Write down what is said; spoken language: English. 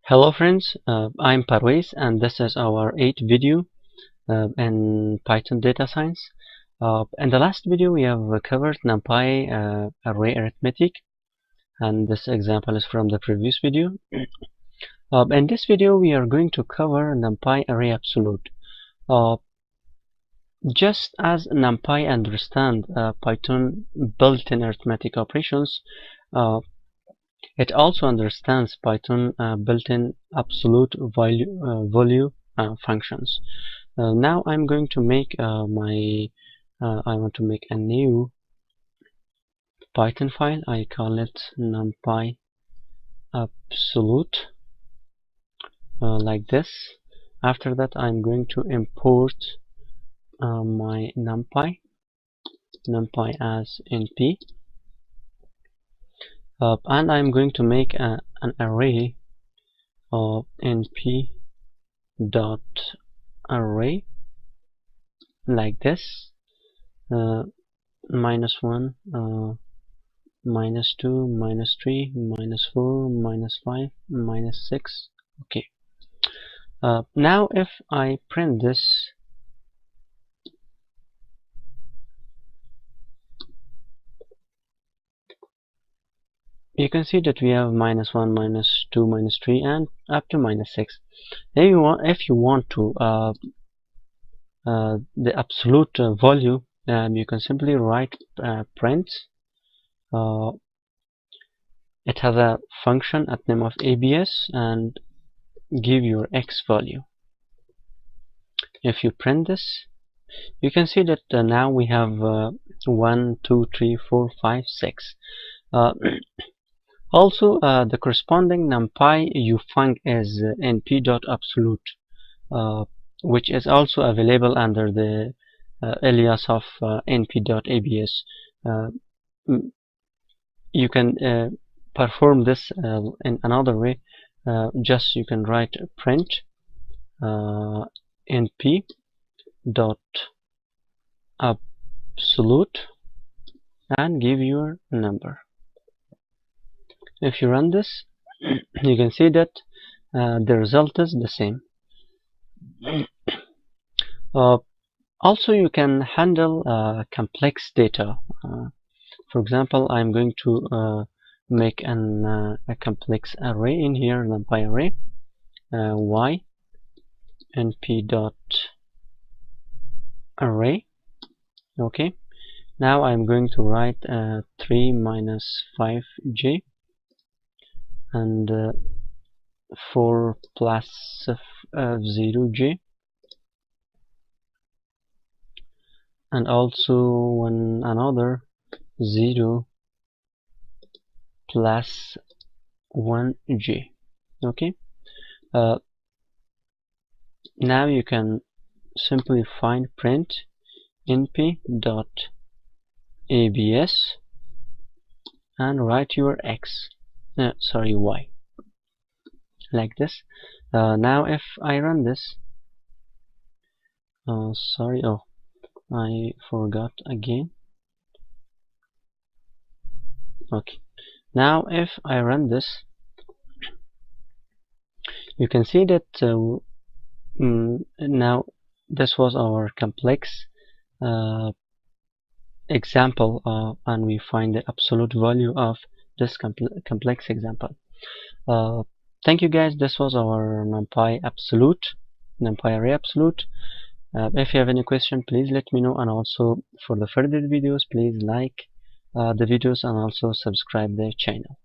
Hello friends, I'm Parvez and this is our 8th video in Python data science. In the last video we have covered Numpy array arithmetic, and this example is from the previous video. In this video we are going to cover Numpy array absolute. Just as Numpy understands Python built-in arithmetic operations, it also understands Python built-in absolute value functions. Now I'm going to make I want to make a new Python file. I call it Numpy absolute like this. After that I'm going to import my Numpy as np. And I'm going to make an array of np dot array like this, -1, -2, -3, -4, -5, -6. Okay. Now if I print this, you can see that we have -1, -2, -3, and up to -6. If you want to the absolute value, you can simply write print. It has a function at name of abs and give your x value. If you print this, you can see that now we have 1, 2, 3, 4, 5, 6. Also, the corresponding Numpy Ufunc is np.absolute, which is also available under the alias of np.abs. You can perform this in another way. Just you can write print np.absolute and give your number. If you run this, you can see that the result is the same. Also, you can handle complex data. For example, I'm going to make a complex array in here, Numpy array, y np.array. Okay. Now I'm going to write 3 minus 5j and 4 plus 0j, and also another 0 plus 1j. Okay. Now you can simply find print np.abs and write your x. Y, like this. Now if I run this, sorry, I forgot again. Okay, now if I run this, you can see that now this was our complex example, and we find the absolute value of this complex example. Thank you guys. This was our Numpy array absolute. If you have any question, please let me know, and also for the further videos, please like the videos and also subscribe the channel.